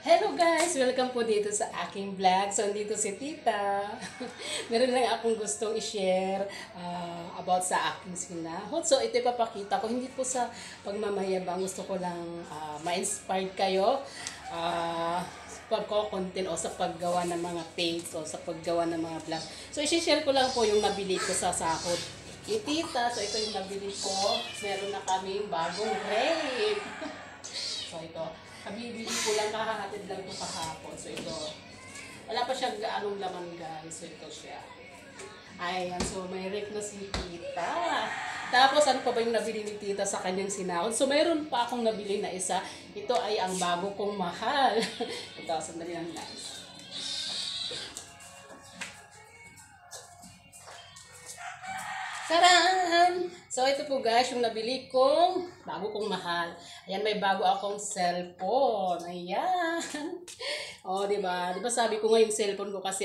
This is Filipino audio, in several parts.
Hello guys! Welcome po dito sa aking vlog. So, dito si Tita. Meron lang akong gustong i-share about sa aking sinahod. So, ito ipapakita ko. Hindi po sa pagmamayabang. Gusto ko lang ma-inspired kayo sa pagko-content o sa paggawa ng mga page o sa paggawa ng mga vlog. So, i-share ko lang po yung nabili ko sa sahod ni Tita. So, ito yung nabili ko. Meron na kaming bagong rave. So, ito. Kabibili ko lang, kakahatid lang ito kahapon. So, ito. Wala pa siyang gaanong laman, guys. So, ito siya. Ayan. So, may ref na si Tita. Tapos, ano pa ba yung nabili ni Tita sa kanyang sinahod? So, mayroon pa akong nabili na isa. Ito ay ang bago kong mahal. Ito, sandali lang, guys. Taran! So, ito po guys, yung nabili kong bago kong mahal. Ayan, may bago akong cellphone. Ayan. O, diba? Diba sabi ko nga yung cellphone ko kasi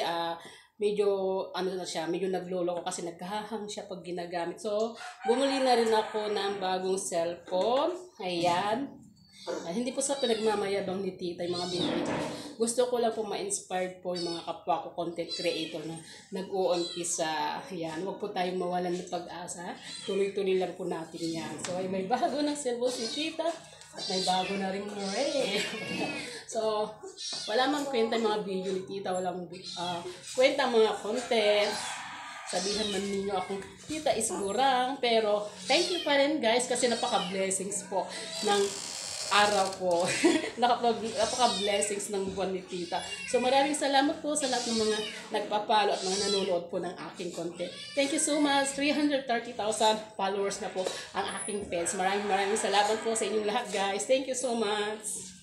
medyo, ano na siya, medyo naglolo ko kasi nagkahahang siya pag ginagamit. So, bumili na rin ako ng bagong cellphone. Ayan. Hindi po sa pinagmamayabang ni Tita yung mga binili ko. Gusto ko lang po ma-inspired po yung mga kapwa ko content creator na nag-uumpisa. Yan, huwag po tayong mawalan ng pag-asa. Tuloy-tuloy lang po natin yan. So, ay may bago ng cellphone si Tita at may bago na rin Ray. So, wala mang kwenta mga video ni Tita. Walang kwenta mga content. Sabihan man ninyo akong Tita is gurang. Pero, thank you pa rin guys kasi napaka-blessings po ng araw ko. Napaka-blessings ng buwan ni Tita. So maraming salamat po sa lahat ng mga nagpapalo at mga nanonood po ng aking content. Thank you so much. 330,000 followers na po ang aking page. Maraming salamat po sa inyong lahat guys. Thank you so much.